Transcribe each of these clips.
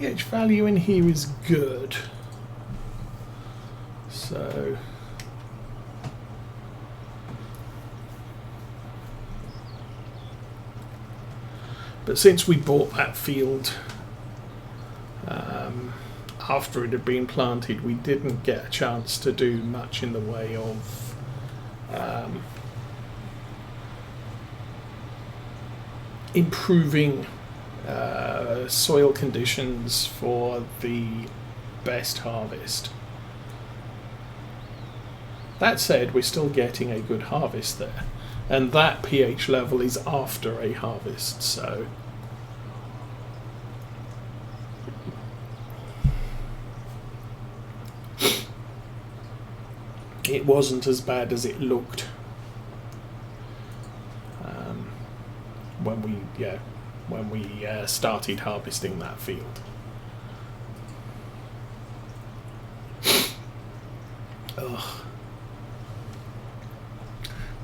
pH value in here is good. So but since we bought that field after it had been planted, we didn't get a chance to do much in the way of improving soil conditions for the best harvest. That said, we're still getting a good harvest there, and that pH level is after a harvest, so it wasn't as bad as it looked when we started harvesting that field. Ugh.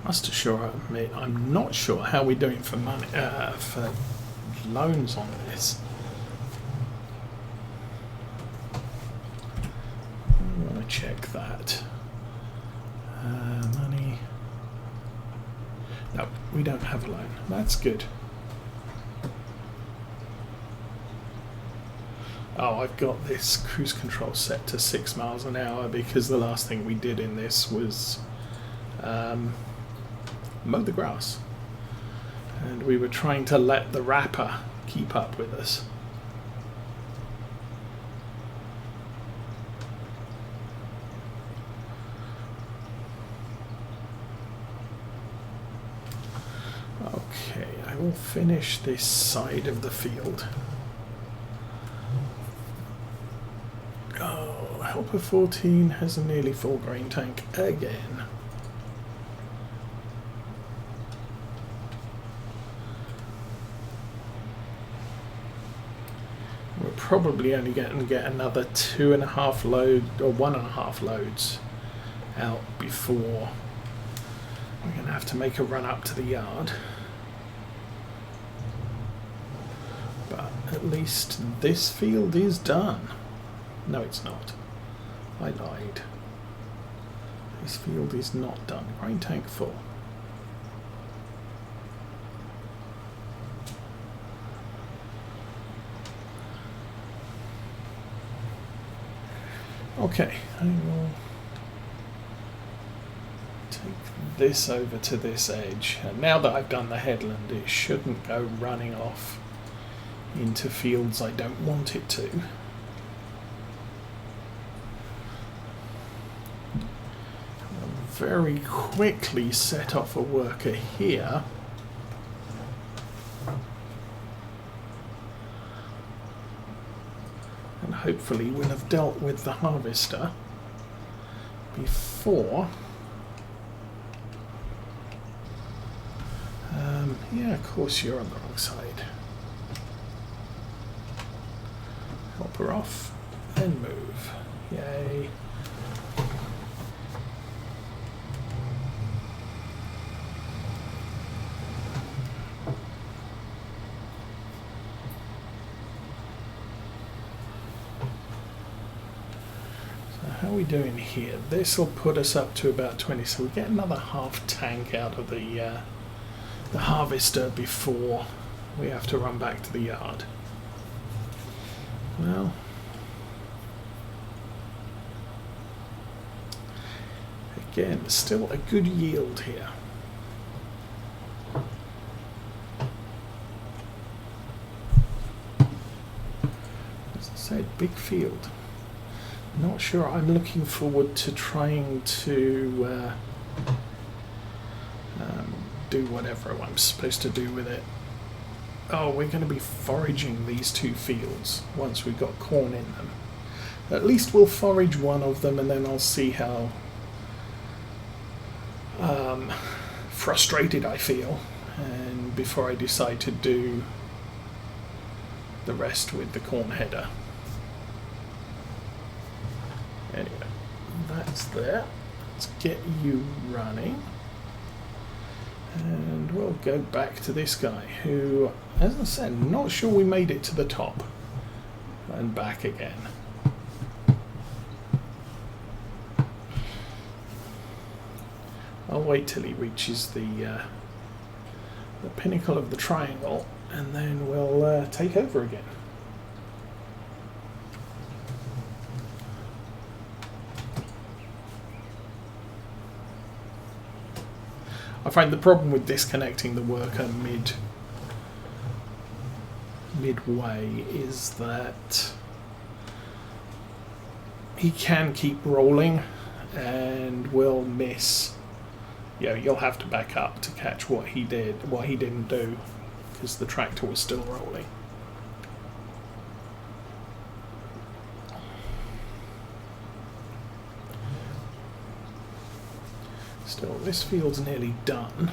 Must admit, I'm not sure how we're doing for money for loans on this. I want to check that. Money. No, we don't have a loan. That's good. Oh, I've got this cruise control set to 6 miles an hour because the last thing we did in this was mow the grass. And we were trying to let the wrapper keep up with us. Okay, I will finish this side of the field. Oh, Helper 14 has a nearly full grain tank again. We're probably only going to get another 2.5 load or 1.5 loads out before we're going to have to make a run up to the yard. But at least this field is done. No, it's not. I lied. This field is not done. Grain tank full. Okay, I will take this over to this edge. And now that I've done the headland, it shouldn't go running off into fields I don't want it to. I'll very quickly set off a worker here. And hopefully we'll have dealt with the harvester before. Yeah, of course you're on the wrong side. Help her off and move. Yay. How are we doing here? This will put us up to about 20, so we get another half tank out of the harvester before we have to run back to the yard. Well, again, still a good yield here. As I said, big field. Not sure. I'm looking forward to trying to do whatever I'm supposed to do with it. Oh, we're going to be foraging these two fields once we've got corn in them. At least we'll forage one of them, and then I'll see how frustrated I feel, and before I decide to do the rest with the corn header. Anyway, that's there. Let's get you running. And we'll go back to this guy who, as I said, not sure we made it to the top. and back again. I'll wait till he reaches the pinnacle of the triangle, and then we'll take over again. I find the problem with disconnecting the worker midway is that he can keep rolling and will miss. You'll have to back up to catch what he didn't do, because the tractor was still rolling. Still, this field's nearly done,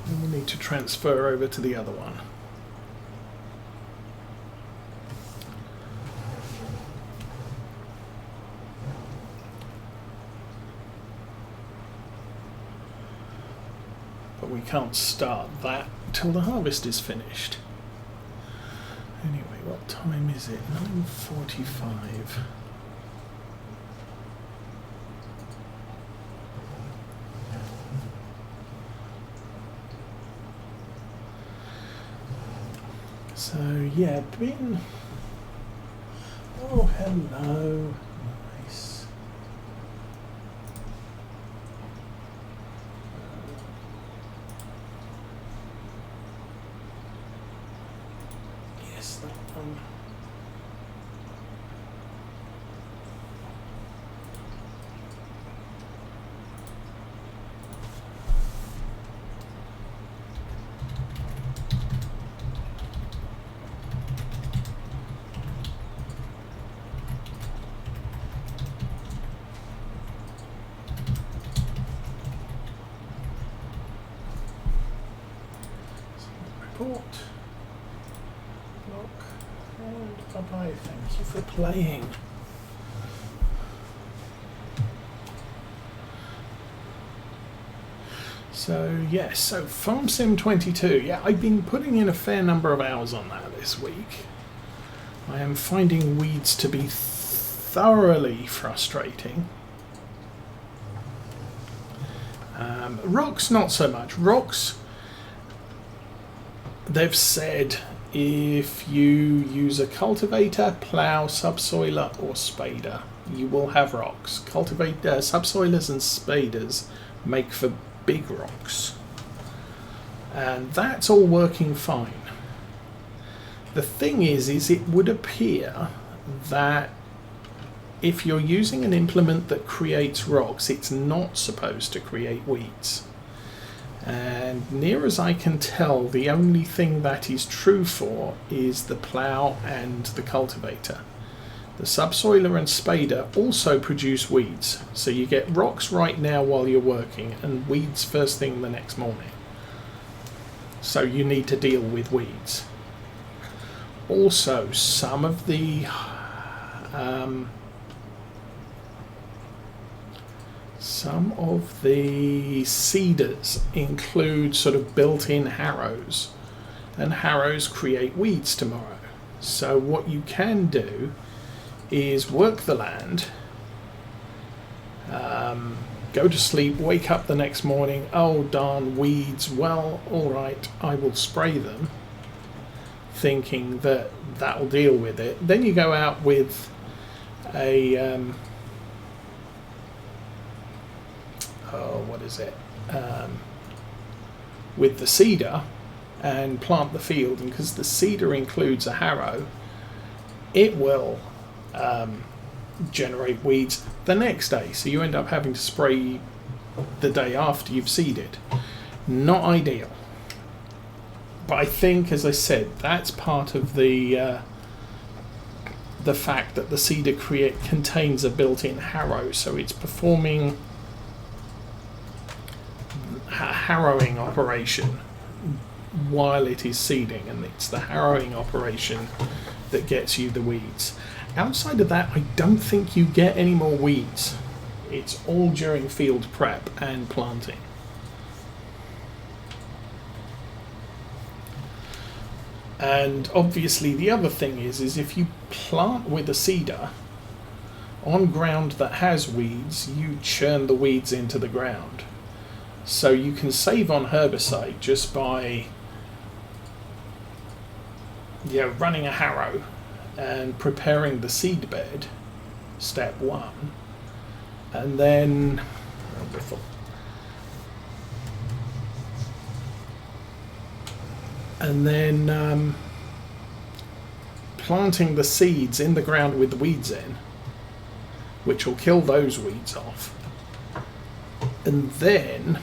and we need to transfer over to the other one. But we can't start that till the harvest is finished. Anyway, what time is it? 9:45. So yeah, been. Oh, hello. Nice. Yes, that one. Report. Lock. And bye-bye. Thank you for playing. So yes, so Farm Sim 22. Yeah, I've been putting in a fair number of hours on that this week. I am finding weeds to be thoroughly frustrating. Rocks, not so much. Rocks, they've said if you use a cultivator, plough, subsoiler or spader, you will have rocks. Subsoilers and spaders make for big rocks. And that's all working fine. The thing is it would appear that if you're using an implement that creates rocks, it's not supposed to create weeds. And near as I can tell, the only thing that is true for is the plough and the cultivator. The subsoiler and spader also produce weeds, so you get rocks right now while you're working and weeds first thing the next morning. So you need to deal with weeds. Also, some of the seeders include sort of built-in harrows, and harrows create weeds tomorrow. So what you can do is work the land, go to sleep, wake up the next morning, oh darn, weeds, well, alright, I will spray them, thinking that that'll deal with it. Then you go out with a with the seeder and plant the field, and because the seeder includes a harrow, it will generate weeds the next day, so you end up having to spray the day after you've seeded. Not ideal, but I think, as I said, that's part of the fact that the seeder contains a built-in harrow, so it's performing a harrowing operation while it is seeding, and it's the harrowing operation that gets you the weeds. Outside of that, I don't think you get any more weeds. It's all during field prep and planting. And obviously the other thing is if you plant with a seeder on ground that has weeds, you churn the weeds into the ground. So you can save on herbicide just by running a harrow and preparing the seed bed, step one, and then planting the seeds in the ground with the weeds in, which will kill those weeds off, and then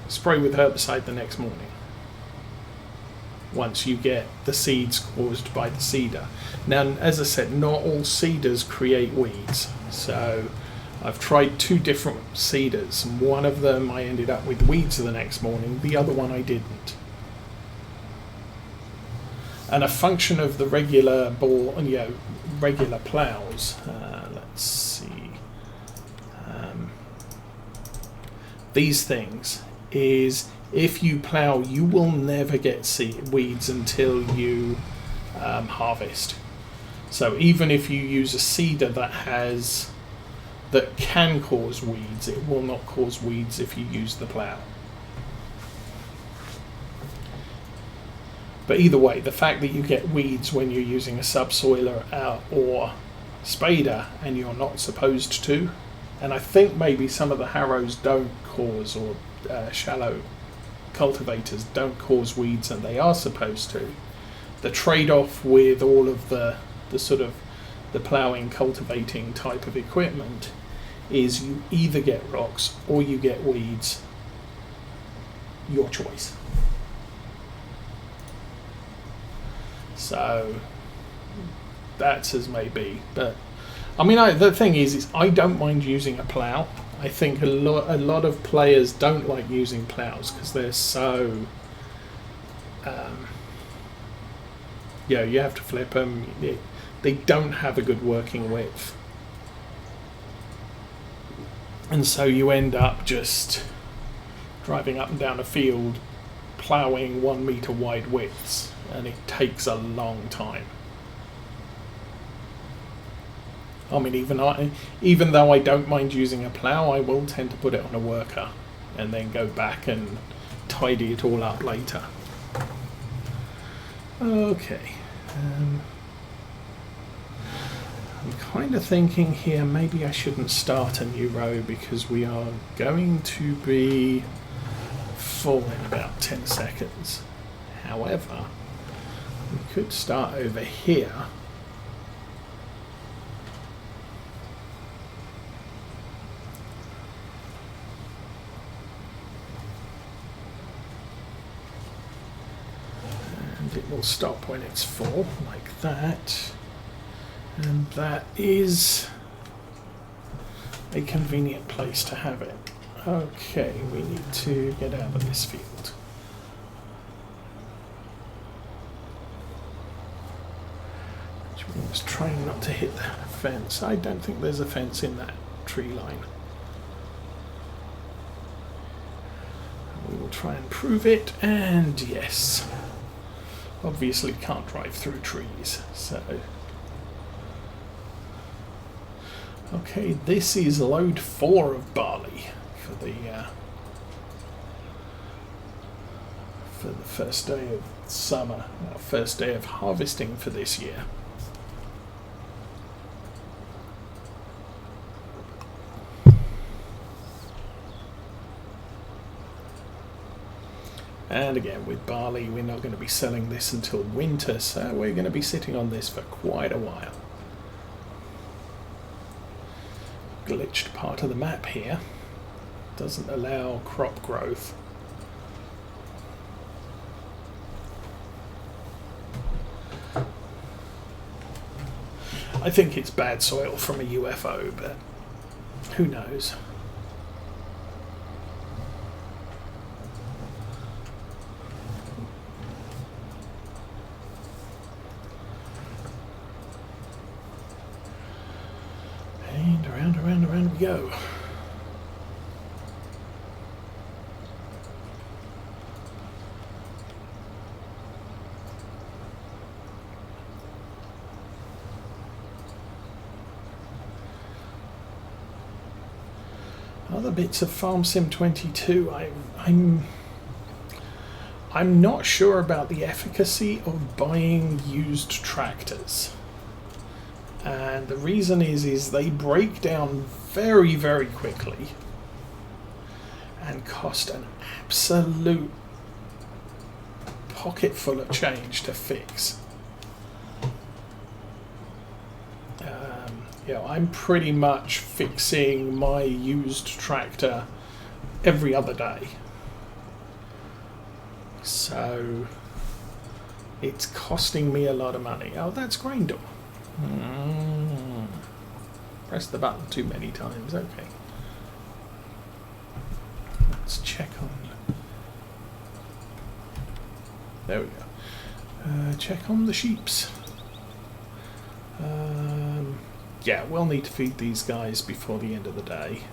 spray with herbicide the next morning once you get the seeds caused by the seeder. Now, as I said, not all seeders create weeds, so I've tried 2 different seeders, and one of them I ended up with weeds the next morning, the other one I didn't. And a function of the regular regular plows, let's see, these things, is if you plow, you will never get weeds until you harvest. So even if you use a seeder that can cause weeds, it will not cause weeds if you use the plow. But either way, the fact that you get weeds when you're using a subsoiler or spader and you're not supposed to, and I think maybe some of the harrows don't cause, or shallow cultivators don't cause weeds and they are supposed to. The trade-off with all of the sort of the ploughing, cultivating type of equipment is you either get rocks or you get weeds. Your choice. So that's as may be. But I mean, the thing is I don't mind using a plough. I think a lot of players don't like using ploughs because they're so you have to flip them. They don't have a good working width, and so you end up just driving up and down a field ploughing 1 meter wide widths, and it takes a long time. I mean, even though I don't mind using a plough, I will tend to put it on a worker and then go back and tidy it all up later. Okay. I'm kind of thinking here maybe I shouldn't start a new row because we are going to be full in about 10 seconds. However, we could start over here. And it will stop when it's full, like that. And that is a convenient place to have it. Okay, we need to get out of this field. Which means trying not to hit the fence. I don't think there's a fence in that tree line. We will try and prove it, and yes. Obviously can't drive through trees, so... Okay, this is load 4 of barley for the first day of summer, first day of harvesting for this year. And again, with barley, we're not going to be selling this until winter, so we're going to be sitting on this for quite a while. Glitched part of the map here doesn't allow crop growth. I think it's bad soil from a UFO, but who knows? And around we go. other bits of Farm Sim 22, I'm not sure about the efficacy of buying used tractors. And the reason is they break down very, very quickly and cost an absolute pocket full of change to fix. I'm pretty much fixing my used tractor every other day. So it's costing me a lot of money. Oh, that's grain door. Press the button too many times. Okay. Let's check on. There we go. Check on the sheeps. Yeah, we'll need to feed these guys before the end of the day.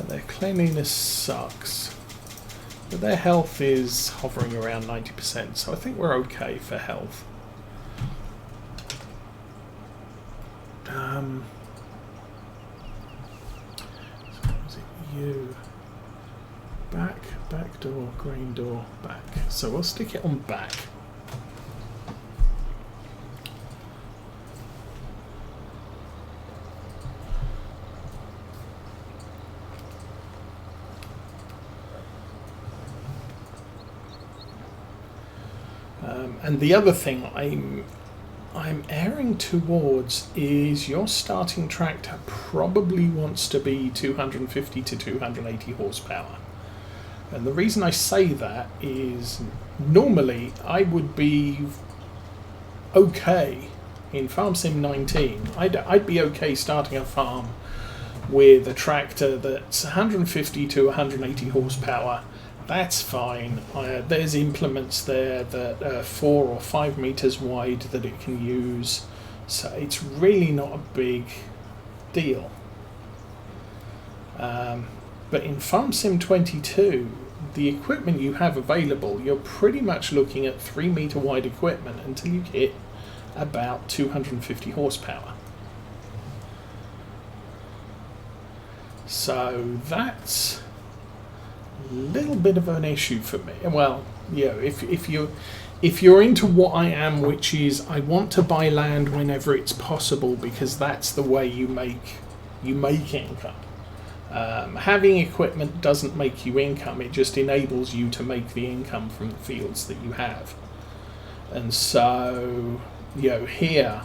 Their cleanliness sucks, but their health is hovering around 90%, so I think we're okay for health. So was it you? Back door, grain door, back. So we'll stick it on back. And the other thing I'm erring towards is your starting tractor probably wants to be 250 to 280 horsepower. And the reason I say that is normally I would be okay in Farm Sim 19. I'd be okay starting a farm with a tractor that's 150 to 180 horsepower. That's fine. There's implements there that are 4 or 5 meters wide that it can use, so it's really not a big deal. But in Farm Sim 22, the equipment you have available, you're pretty much looking at 3 meter wide equipment until you hit about 250 horsepower. So that's a little bit of an issue for me. Well, if you're into what I am, which is I want to buy land whenever it's possible because that's the way you make income. Having equipment doesn't make you income, it just enables you to make the income from the fields that you have. And so, here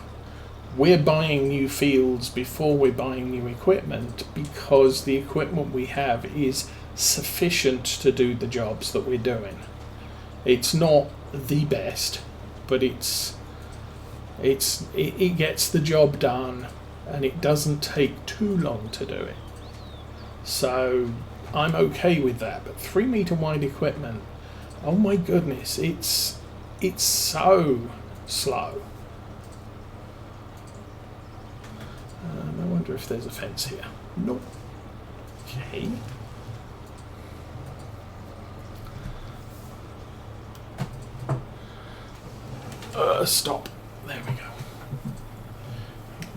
we're buying new fields before we're buying new equipment because the equipment we have is sufficient to do the jobs that we're doing. It's not the best, but it gets the job done and it doesn't take too long to do it. So I'm okay with that. But 3 meter wide equipment, oh my goodness, it's so slow. I wonder if there's a fence here. Nope. Okay. Stop. There we go.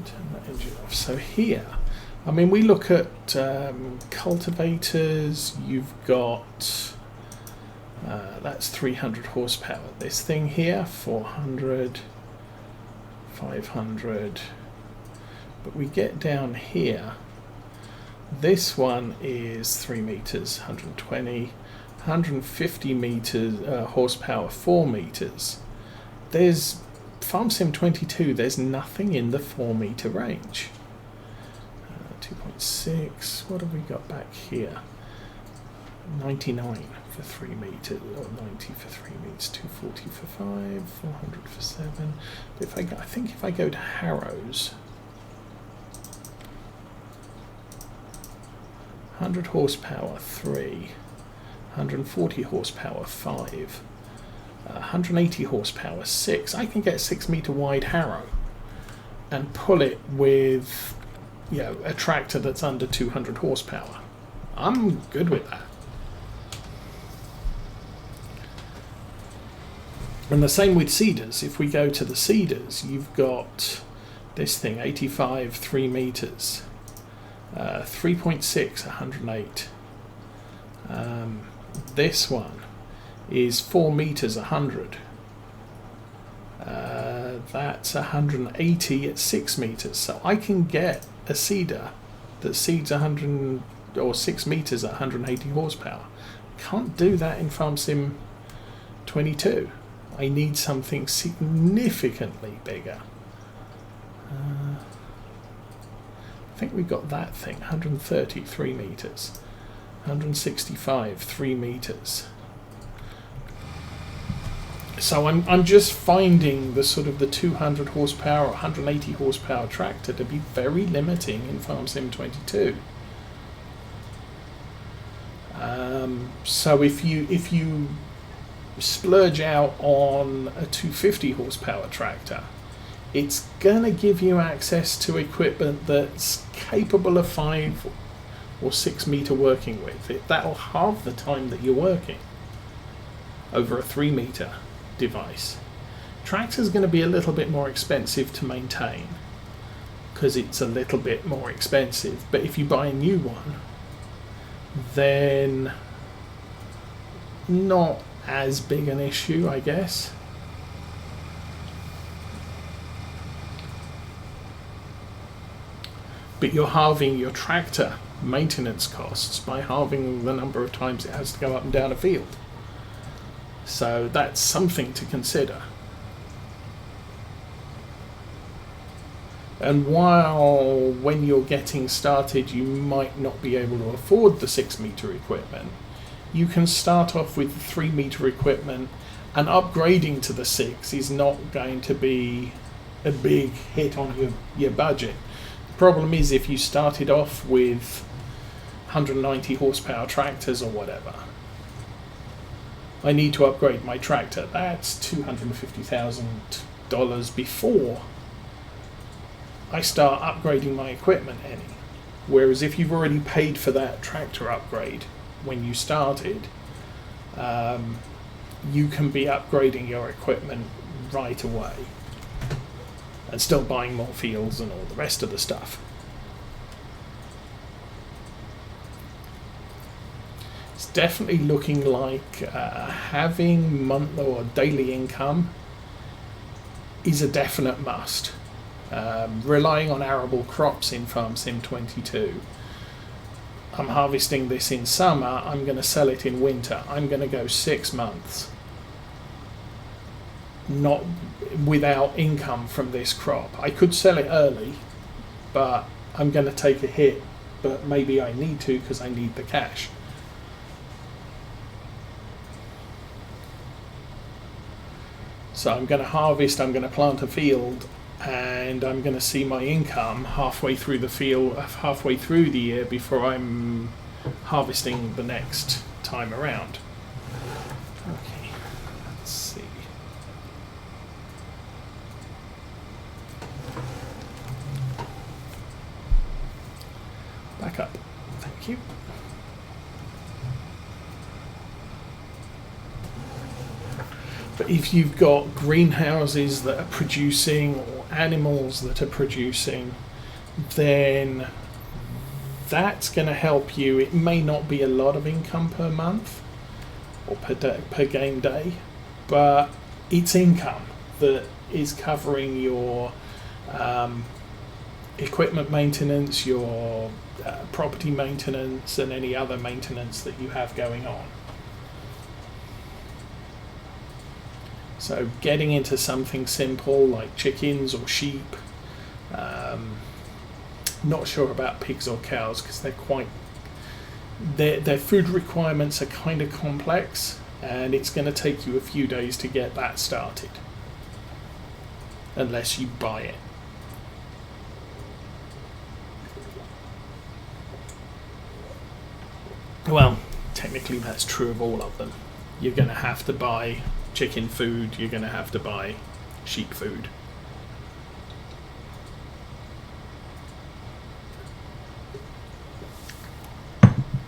Turn that engine off. So here, I mean, we look at cultivators. You've got that's 300 horsepower. This thing here, 400, 500. But we get down here. This one is 3 meters, 120, 150 meters horsepower, 4 meters. There's Farm Sim 22. There's nothing in the 4 meter range. 2.6. What have we got back here? 99 for 3 meters, or 90 for 3 meters. 240 for 5. 400 for 7. But I think if I go to Harrows, 100 horsepower 3, 140 horsepower 5. 180 horsepower 6. I can get 6 meter wide harrow and pull it with a tractor that's under 200 horsepower. I'm good with that. And the same with seeders. If we go to the seeders, you've got this thing, 85 3 meters. 3.6, 108. This one is 4 meters, 100. That's 180 at 6 meters. So I can get a seeder that seeds 100 or 6 meters at 180 horsepower. Can't do that in Farm Sim 22. I need something significantly bigger. I think we got that thing, 130, 3 meters. 165, 3 meters. So I'm just finding the sort of the 200 horsepower or 180 horsepower tractor to be very limiting in Farm Sim 22. So if you splurge out on a 250 horsepower tractor, it's gonna give you access to equipment that's capable of 5 or 6 meter working with. That'll halve the time that you're working over a 3 meter device. Tractor's going to be a little bit more expensive to maintain because it's a little bit more expensive, but if you buy a new one, then not as big an issue, I guess. But you're halving your tractor maintenance costs by halving the number of times it has to go up and down a field. So that's something to consider. And while when you're getting started you might not be able to afford the 6 meter equipment, you can start off with the 3 meter equipment, and upgrading to the 6 is not going to be a big hit on your budget. The problem is if you started off with 190 horsepower tractors or whatever, I need to upgrade my tractor. That's $250,000 before I start upgrading my equipment any. Whereas if you've already paid for that tractor upgrade when you started, you can be upgrading your equipment right away and still buying more fields and all the rest of the stuff. It's definitely looking like having monthly or daily income is a definite must. Relying on arable crops in Farm Sim 22. I'm harvesting this in summer, I'm going to sell it in winter. I'm going to go 6 months not without income from this crop. I could sell it early, but I'm going to take a hit, but maybe I need to because I need the cash. So I'm going to harvest, I'm going to plant a field, and I'm going to see my income halfway through the field, halfway through the year before I'm harvesting the next time around. Okay, let's see. Back up. Thank you. But if you've got greenhouses that are producing or animals that are producing, then that's going to help you. It may not be a lot of income per month or per game day, but it's income that is covering your equipment maintenance, your property maintenance, and any other maintenance that you have going on. So getting into something simple like chickens or sheep, not sure about pigs or cows because their food requirements are kind of complex, and it's going to take you a few days to get that started unless you buy it. Well, technically that's true of all of them. You're going to have to buy chicken food, you're going to have to buy sheep food.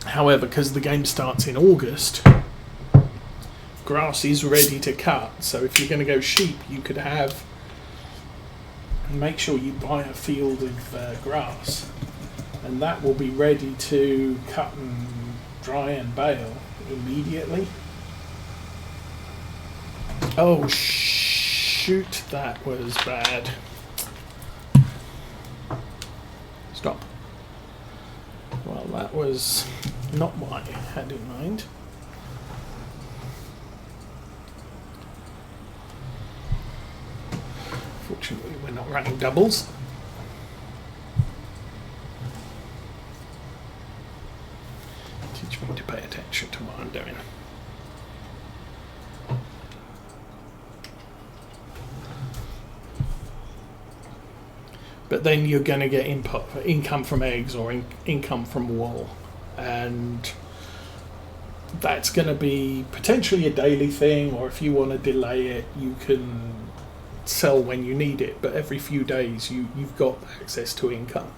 However, because the game starts in August, grass is ready to cut, so if you're going to go sheep, you could make sure you buy a field of grass and that will be ready to cut and dry and bale immediately. Oh shoot, that was bad. Stop. Well, that was not what I had in mind. Fortunately, we're not running doubles. Teach me to pay attention to what I'm doing. But then you're going to get income from eggs or income from wool, and that's going to be potentially a daily thing, or if you want to delay it, you can sell when you need it, but every few days you've got access to income.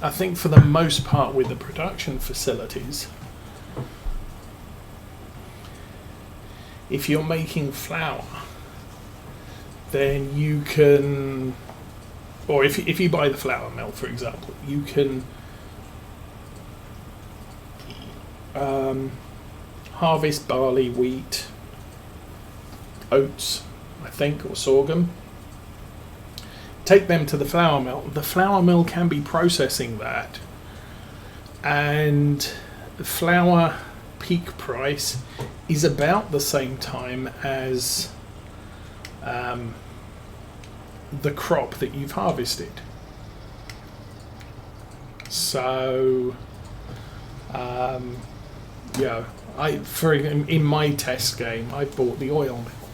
I think for the most part with the production facilities, if you're making flour, then you can, or if you buy the flour mill, for example, you can harvest barley, wheat, oats, I think, or sorghum. Take them to the flour mill. The flour mill can be processing that, and the flour peak price is about the same time as the crop that you've harvested. So in my test game, I bought the oil mill.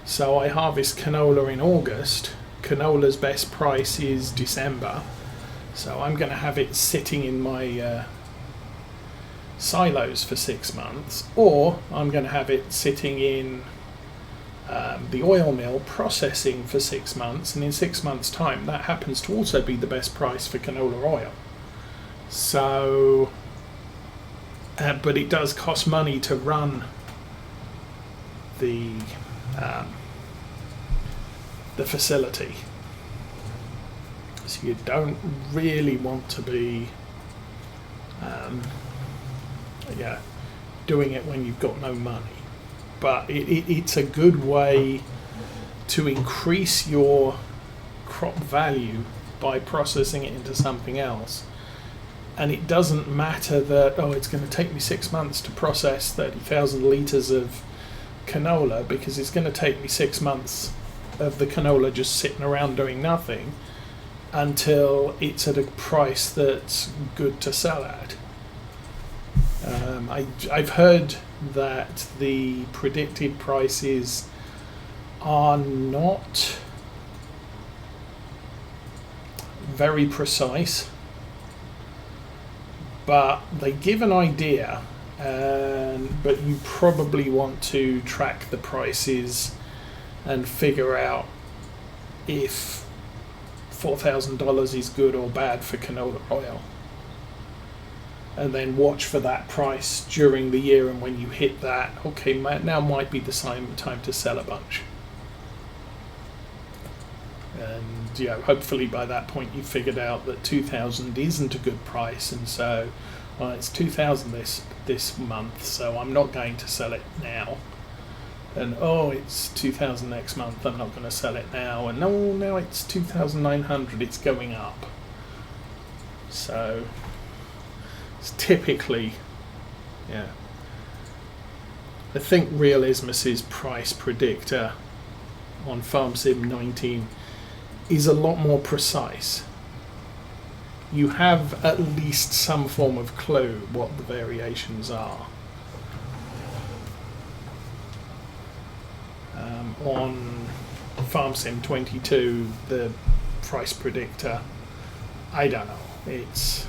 So I harvest canola in August. Canola's best price is December. So I'm going to have it sitting in my silos for 6 months, or I'm going to have it sitting in the oil mill processing for 6 months, and in 6 months' time that happens to also be the best price for canola oil. So but it does cost money to run the facility, so you don't really want to be doing it when you've got no money. But it's a good way to increase your crop value by processing it into something else. And it doesn't matter that, it's going to take me 6 months to process 30,000 litres of canola, because it's going to take me 6 months of the canola just sitting around doing nothing until it's at a price that's good to sell at. I've heard that the predicted prices are not very precise, but they give an idea, but you probably want to track the prices and figure out if $4,000 is good or bad for canola oil, and then watch for that price during the year, and when you hit that, okay, now might be the time to sell a bunch. And hopefully by that point you've figured out that 2,000 isn't a good price, and so it's 2,000 this month, so I'm not going to sell it now. And it's 2,000 next month, I'm not going to sell it now. And now it's 2,900, it's going up. So it's typically, I think Realismus's price predictor on FS19 is a lot more precise. You have at least some form of clue what the variations are. On FarmSim 22, the price predictor, I don't know, it's